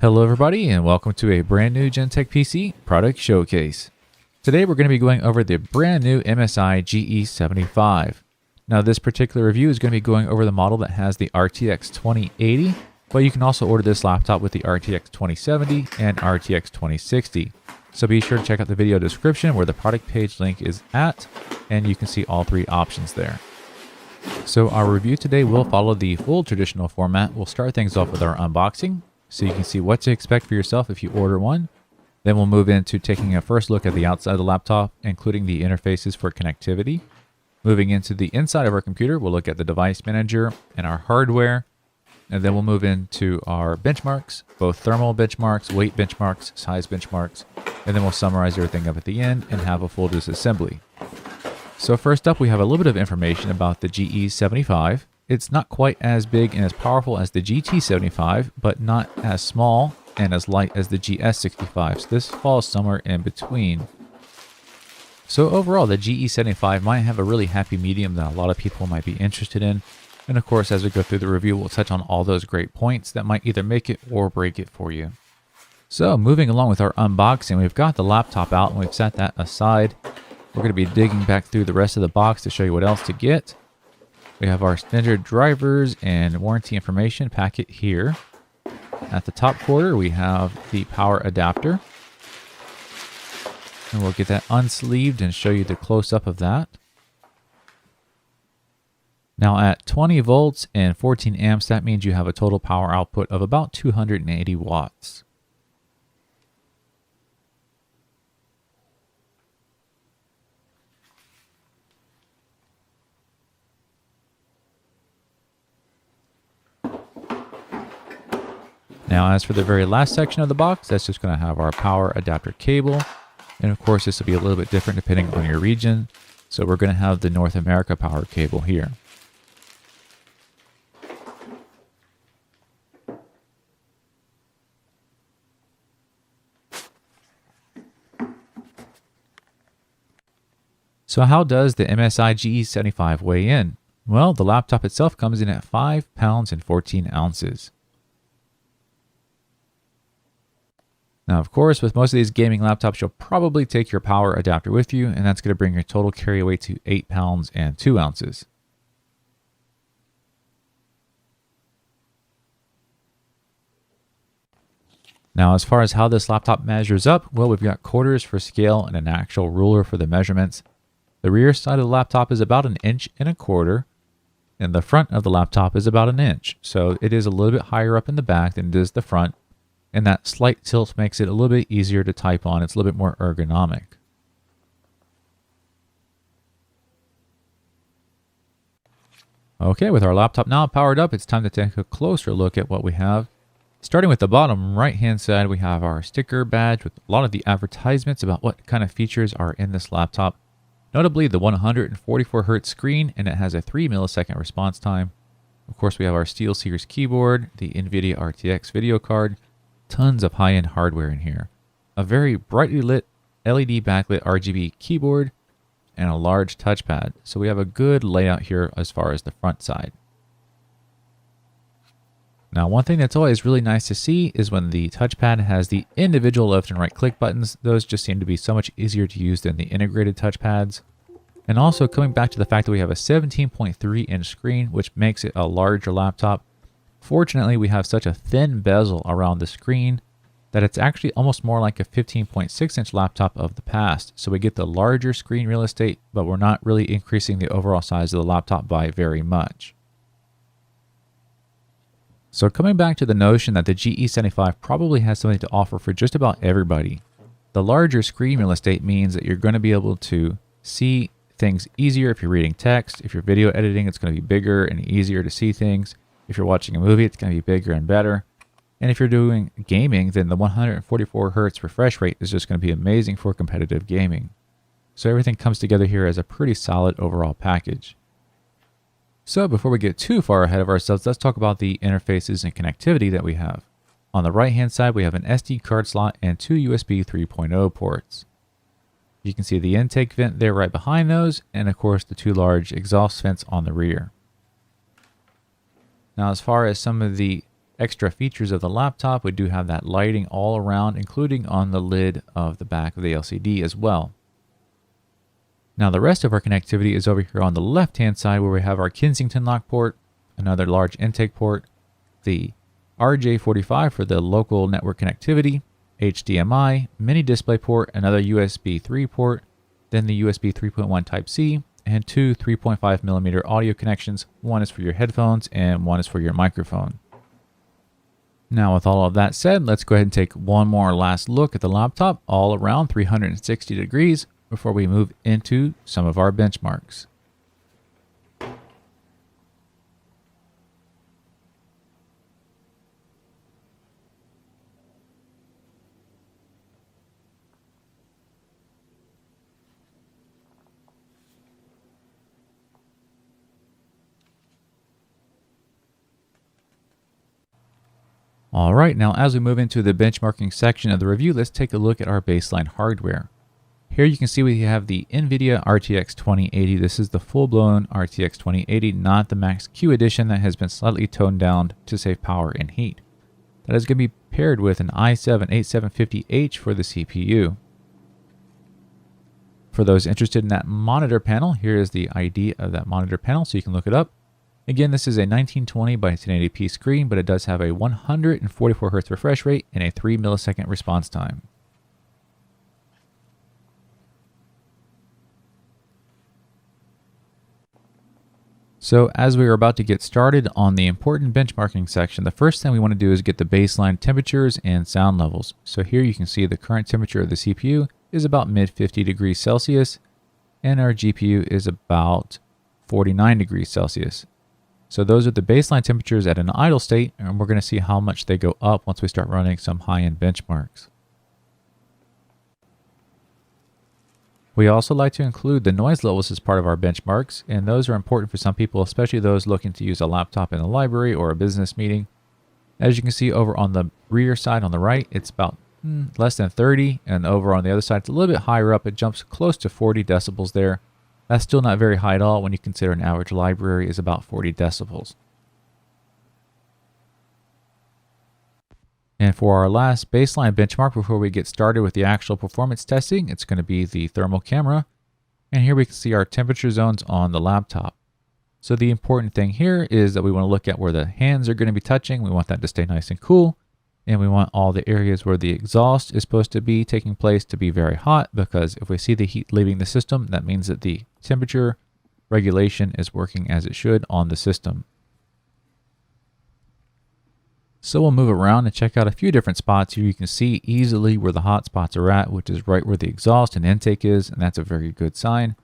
Hello everybody and welcome to a brand new Gentech PC product showcase. Today we're going to be going over the brand new MSI GE75. Now this particular review is going to be going over the model that has the RTX 2080, but you can also order this laptop with the RTX 2070 and RTX 2060. So be sure to check out the video description where the product page link is at, and you can see all three options there. So our review today will follow the full traditional format. We'll start things off with our unboxing, so you can see what to expect for yourself if you order one. Then we'll move into taking a first look at the outside of the laptop, including the interfaces for connectivity. Moving into the inside of our computer, we'll look at the device manager and our hardware. And then we'll move into our benchmarks, both thermal benchmarks, weight benchmarks, size benchmarks. And then we'll summarize everything up at the end and have a full disassembly. So first up, we have a little bit of information about the GE75. It's not quite as big and as powerful as the GT75, but not as small and as light as the GS65. So this falls somewhere in between. So overall, the GE75 might have a really happy medium that a lot of people might be interested in. And of course, as we go through the review, we'll touch on all those great points that might either make it or break it for you. So moving along with our unboxing, we've got the laptop out and we've set that aside. We're going to be digging back through the rest of the box to show you what else to get. We have our standard drivers and warranty information packet here. At the top corner, we have the power adapter. And we'll get that unsleeved and show you the close-up of that. Now at 20 volts and 14 amps, that means you have a total power output of about 280 watts. Now, as for the very last section of the box, that's just going to have our power adapter cable. And of course, this will be a little bit different depending on your region. So we're going to have the North America power cable here. So how does the MSI GE75 weigh in? Well, the laptop itself comes in at 5 pounds and 14 ounces. Now, of course, with most of these gaming laptops, you'll probably take your power adapter with you, and that's going to bring your total carry weight to 8 pounds and 2 ounces. Now, as far as how this laptop measures up, well, we've got quarters for scale and an actual ruler for the measurements. The rear side of the laptop is about 1.25 inches, and the front of the laptop is about 1 inch. So it is a little bit higher up in the back than it is the front. And that slight tilt makes it a little bit easier to type on. It's a little bit more ergonomic. Okay, with our laptop now powered up, it's time to take a closer look at what we have. Starting with the bottom right-hand side, we have our sticker badge with a lot of the advertisements about what kind of features are in this laptop. Notably, the 144 Hz screen, and it has a 3 millisecond response time. Of course, we have our SteelSeries keyboard, the NVIDIA RTX video card, tons of high-end hardware in here, a very brightly lit LED backlit RGB keyboard, and a large touchpad. So we have a good layout here as far as the front side. Now, one thing that's always really nice to see is when the touchpad has the individual left and right click buttons. Those just seem to be so much easier to use than the integrated touchpads. And also coming back to the fact that we have a 17.3 inch screen, which makes it a larger laptop. Fortunately, we have such a thin bezel around the screen that it's actually almost more like a 15.6 inch laptop of the past. So we get the larger screen real estate, but we're not really increasing the overall size of the laptop by very much. So coming back to the notion that the GE75 probably has something to offer for just about everybody. The larger screen real estate means that you're going to be able to see things easier if you're reading text. If you're video editing, it's going to be bigger and easier to see things. If you're watching a movie, it's going to be bigger and better. And if you're doing gaming, then the 144 Hz refresh rate is just going to be amazing for competitive gaming. So everything comes together here as a pretty solid overall package. So before we get too far ahead of ourselves, let's talk about the interfaces and connectivity that we have. On the right-hand side, we have an SD card slot and 2 USB 3.0 ports. You can see the intake vent there right behind those, and of course the 2 large exhaust vents on the rear. Now, as far as some of the extra features of the laptop, we do have that lighting all around, including on the lid of the back of the LCD as well. Now the rest of our connectivity is over here on the left-hand side, where we have our Kensington lock port, another large intake port, the RJ45 for the local network connectivity, HDMI, mini display port, another USB 3 port, then the USB 3.1 Type-C, and two 3.5mm audio connections. One is for your headphones and one is for your microphone. Now with all of that said, let's go ahead and take one more last look at the laptop all around 360 degrees before we move into some of our benchmarks. Alright, now as we move into the benchmarking section of the review, let's take a look at our baseline hardware. Here you can see we have the NVIDIA RTX 2080. This is the full-blown RTX 2080, not the Max Q edition that has been slightly toned down to save power and heat. That is going to be paired with an i7-8750H for the CPU. For those interested in that monitor panel, here is the ID of that monitor panel so you can look it up. Again, this is a 1920 by 1080p screen, but it does have a 144 Hz refresh rate and a 3 millisecond response time. So as we are about to get started on the important benchmarking section, the first thing we want to do is get the baseline temperatures and sound levels. So here you can see the current temperature of the CPU is about mid 50 degrees Celsius, and our GPU is about 49 degrees Celsius. So those are the baseline temperatures at an idle state, and we're going to see how much they go up once we start running some high-end benchmarks. We also like to include the noise levels as part of our benchmarks, and those are important for some people, especially those looking to use a laptop in a library or a business meeting. As you can see over on the rear side on the right, it's about less than 30, and over on the other side, it's a little bit higher up. It jumps close to 40 decibels there. That's still not very high at all when you consider an average library is about 40 decibels. And for our last baseline benchmark before we get started with the actual performance testing, it's going to be the thermal camera. And here we can see our temperature zones on the laptop. So the important thing here is that we want to look at where the hands are going to be touching. We want that to stay nice and cool. And we want all the areas where the exhaust is supposed to be taking place to be very hot, because if we see the heat leaving the system, that means that the temperature regulation is working as it should on the system. So we'll move around and check out a few different spots. Here you can see easily where the hot spots are at, which is right where the exhaust and intake is, and that's a very good sign.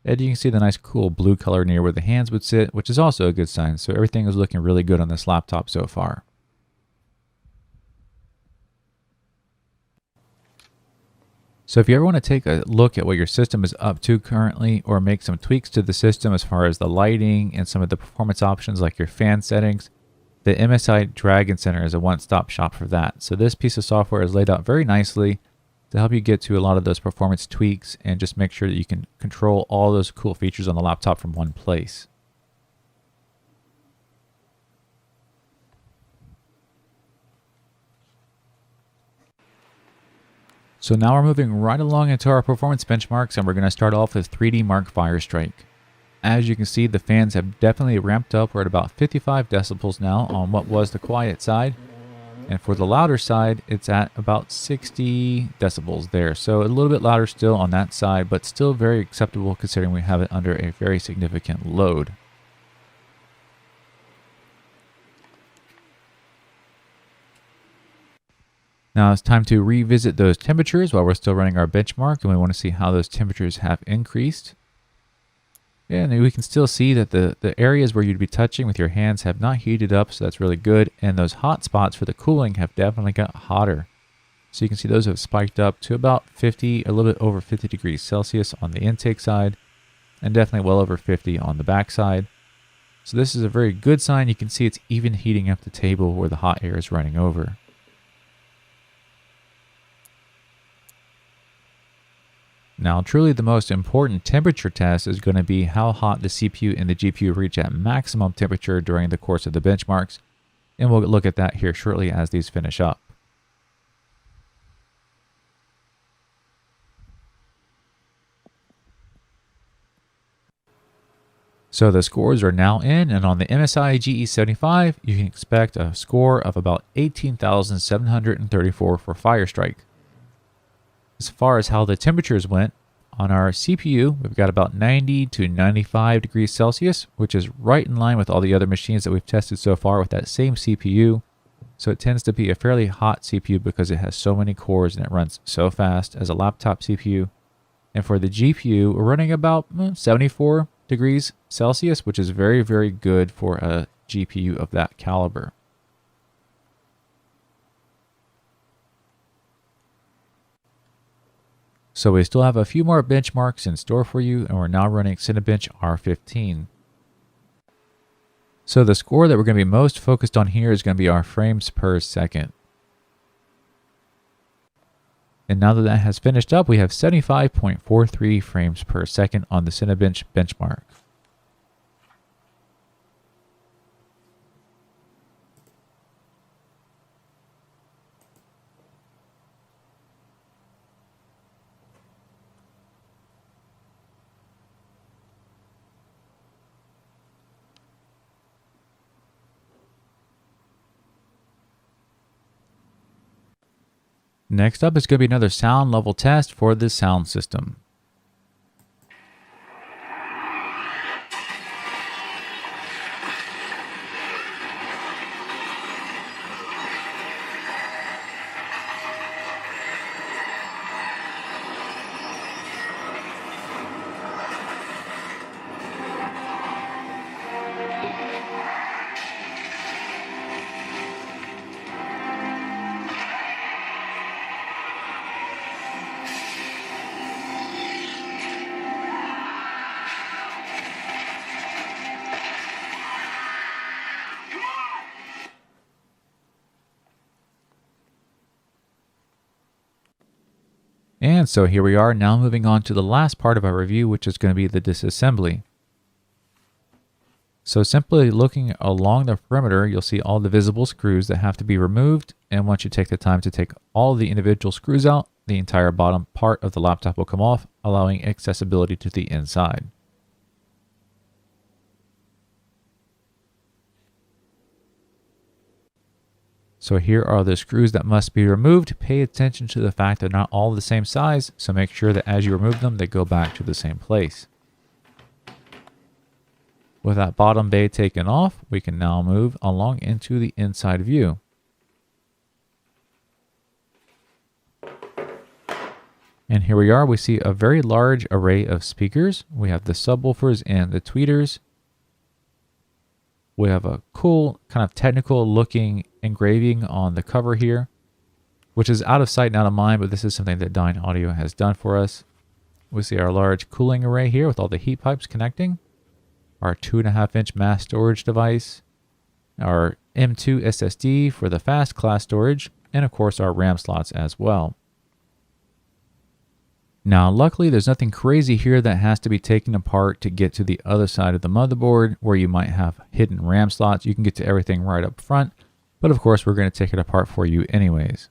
And you can see the nice cool blue color near where the hands would sit, which is also a good sign. So everything is looking really good on this laptop so far. So if you ever want to take a look at what your system is up to currently, or make some tweaks to the system as far as the lighting and some of the performance options like your fan settings, the MSI Dragon Center is a one-stop shop for that. So this piece of software is laid out very nicely to help you get to a lot of those performance tweaks and just make sure that you can control all those cool features on the laptop from one place. So now we're moving right along into our performance benchmarks, and we're going to start off with 3D Mark Firestrike. As you can see, the fans have definitely ramped up. We're at about 55 decibels now on what was the quiet side. And for the louder side, it's at about 60 decibels there. So a little bit louder still on that side, but still very acceptable considering we have it under a very significant load. Now it's time to revisit those temperatures while we're still running our benchmark, and we want to see how those temperatures have increased. And we can still see that the areas where you'd be touching with your hands have not heated up, so that's really good. And those hot spots for the cooling have definitely got hotter. So you can see those have spiked up to about 50, a little bit over 50 degrees Celsius on the intake side, and definitely well over 50 on the back side. So this is a very good sign. You can see it's even heating up the table where the hot air is running over. Now, truly the most important temperature test is going to be how hot the CPU and the GPU reach at maximum temperature during the course of the benchmarks. And we'll look at that here shortly as these finish up. So the scores are now in, and on the MSI GE75, you can expect a score of about 18,734 for Firestrike. As far as how the temperatures went, on our CPU, we've got about 90 to 95 degrees Celsius, which is right in line with all the other machines that we've tested so far with that same CPU. So it tends to be a fairly hot CPU because it has so many cores and it runs so fast as a laptop CPU. And for the GPU, we're running about 74 degrees Celsius, which is very, very good for a GPU of that caliber. So we still have a few more benchmarks in store for you, and we're now running Cinebench R15. So the score that we're going to be most focused on here is going to be our frames per second. And now that that has finished up, we have 75.43 frames per second on the Cinebench benchmark. Next up is going to be another sound level test for the sound system. And so here we are now moving on to the last part of our review, which is going to be the disassembly. So simply looking along the perimeter, you'll see all the visible screws that have to be removed. And once you take the time to take all the individual screws out, the entire bottom part of the laptop will come off, allowing accessibility to the inside. So here are the screws that must be removed. Pay attention to the fact they're not all the same size, so make sure that as you remove them, they go back to the same place. With that bottom bay taken off, we can now move along into the inside view. And here we are, we see a very large array of speakers. We have the subwoofers and the tweeters. We have a cool kind of technical looking engraving on the cover here, which is out of sight and out of mind, but this is something that Dyne Audio has done for us. We see our large cooling array here with all the heat pipes connecting, our 2.5-inch mass storage device, our M2 SSD for the fast class storage, and of course our RAM slots as well. Now, luckily, there's nothing crazy here that has to be taken apart to get to the other side of the motherboard where you might have hidden RAM slots. You can get to everything right up front, but of course, we're going to take it apart for you anyways.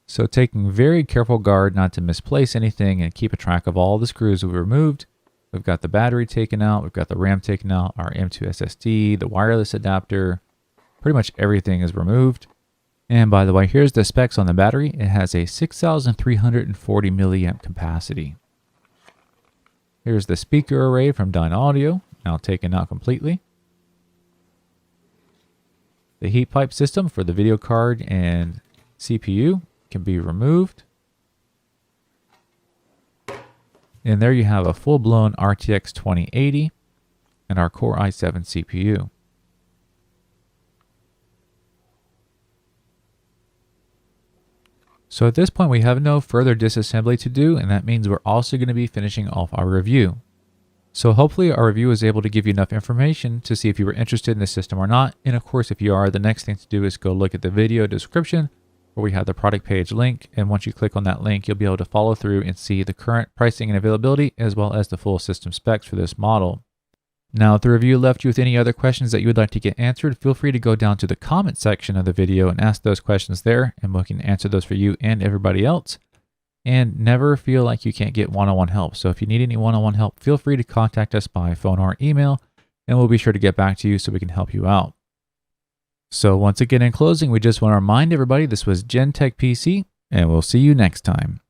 So taking very careful guard not to misplace anything and keep a track of all the screws we removed. We've got the battery taken out, we've got the RAM taken out, our M2 SSD, the wireless adapter. Pretty much everything is removed. And by the way, here's the specs on the battery. It has a 6,340 milliamp capacity. Here's the speaker array from Dyne Audio, now taken out completely. The heat pipe system for the video card and CPU can be removed. And there you have a full-blown RTX 2080 and our Core i7 CPU. So at this point, we have no further disassembly to do, and that means we're also going to be finishing off our review. So hopefully our review was able to give you enough information to see if you were interested in the system or not. And of course, if you are, the next thing to do is go look at the video description where we have the product page link. And once you click on that link, you'll be able to follow through and see the current pricing and availability, as well as the full system specs for this model. Now, if the review left you with any other questions that you would like to get answered, feel free to go down to the comment section of the video and ask those questions there, and we can answer those for you and everybody else. And never feel like you can't get one-on-one help. So if you need any one-on-one help, feel free to contact us by phone or email, and we'll be sure to get back to you so we can help you out. So once again, in closing, we just want to remind everybody this was Gen Tech PC, and we'll see you next time.